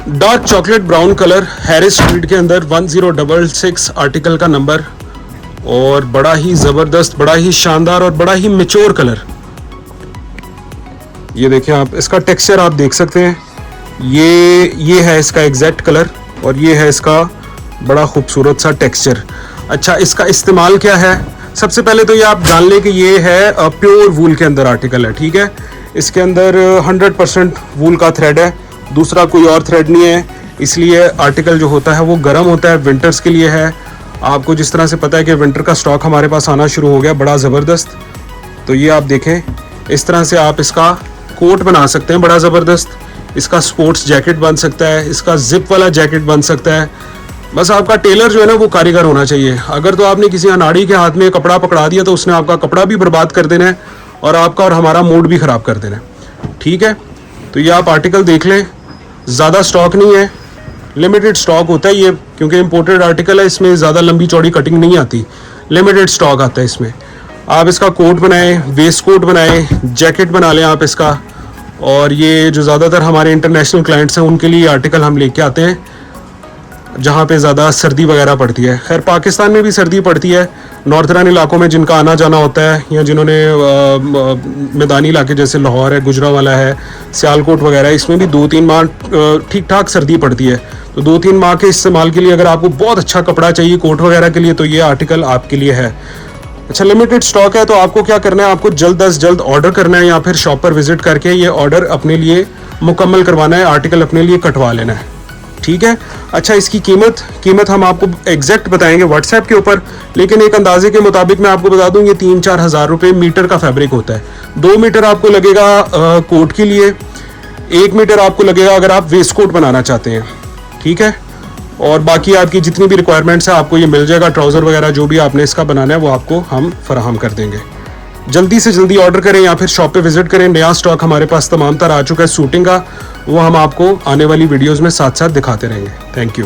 Dark chocolate brown colour, Harris street के अंदर 1066 article का नंबर, और बड़ा ही ज़बरदस्त, बड़ा ही शानदार और बड़ा ही मैच्योर कलर। ये देखिए आप, इसका टेक्सचर आप देख सकते हैं, ये है इसका एग्जैक्ट कलर, और ये है इसका बड़ा खूबसूरत सा टेक्सचर। अच्छा, इसका इस्तेमाल क्या है? सबसे पहले तो ये आप जान लें कि ये है प्योर वूल के अंदर आर्टिकल है, ठीक है। इसके अंदर 100% वूल का थ्रेड है, दूसरा कोई और थ्रेड नहीं है, इसलिए आर्टिकल जो होता है वो गर्म होता है, विंटर्स के लिए है। आपको जिस तरह से पता है कि विंटर का स्टॉक हमारे पास आना शुरू हो गया, बड़ा ज़बरदस्त। तो ये आप देखें, इस तरह से आप इसका कोट बना सकते हैं, बड़ा ज़बरदस्त। इसका स्पोर्ट्स जैकेट बन सकता है, इसका जिप वाला जैकेट बन सकता है। बस आपका टेलर जो है ना वो कारीगर होना चाहिए। अगर तो आपने किसी अनाड़ी के हाथ में कपड़ा पकड़ा दिया तो उसने आपका कपड़ा भी बर्बाद कर देना है, और आपका और हमारा मूड भी ख़राब कर देना है, ठीक है। तो ये आप आर्टिकल देख लें, ज़्यादा स्टॉक नहीं है, लिमिटेड स्टॉक होता है ये, क्योंकि इम्पोर्टेड आर्टिकल है, इसमें ज़्यादा लंबी चौड़ी कटिंग नहीं आती, लिमिटेड स्टॉक आता है इसमें। आप इसका कोट बनाएं, वेस्ट कोट बनाएं, जैकेट बना लें आप इसका। और ये जो ज़्यादातर हमारे इंटरनेशनल क्लाइंट्स हैं उनके लिए आर्टिकल हम लेके आते हैं जहाँ पे ज़्यादा सर्दी वगैरह पड़ती है। खैर पाकिस्तान में भी सर्दी पड़ती है, नॉर्थर्न इलाकों में जिनका आना जाना होता है, या जिन्होंने मैदानी इलाके जैसे लाहौर है, गुजरांवाला है, सियालकोट वगैरह, इसमें भी 2-3 माह ठीक ठाक सर्दी पड़ती है। तो 2-3 माह के इस्तेमाल के लिए अगर आपको बहुत अच्छा कपड़ा चाहिए कोट वगैरह के लिए, तो ये आर्टिकल आपके लिए है। अच्छा, लिमिटेड स्टॉक है, तो आपको क्या करना है, आपको जल्द अज जल्द ऑर्डर करना है, या फिर शॉप पर विजिट करके ये ऑर्डर अपने लिए मुकम्मल करवाना है, आर्टिकल अपने लिए कटवा लेना है, ठीक है। अच्छा, इसकी कीमत हम आपको एग्जैक्ट बताएंगे व्हाट्सएप के ऊपर, लेकिन एक अंदाजे के मुताबिक मैं आपको बता दूं, ये 3-4 हज़ार रुपये मीटर का फैब्रिक होता है। 2 मीटर आपको लगेगा कोट के लिए, 1 मीटर आपको लगेगा अगर आप वेस्ट कोट बनाना चाहते हैं, ठीक है। और बाकी आपकी जितनी भी रिक्वायरमेंट्स है आपको ये मिल जाएगा, ट्राउज़र वगैरह जो भी आपने इसका बनाना है वो आपको हम फराहम कर देंगे। जल्दी से जल्दी ऑर्डर करें या फिर शॉप पे विजिट करें। नया स्टॉक हमारे पास तमाम तरह आ चुका है शूटिंग का, वो हम आपको आने वाली वीडियोस में साथ साथ दिखाते रहेंगे। Thank you.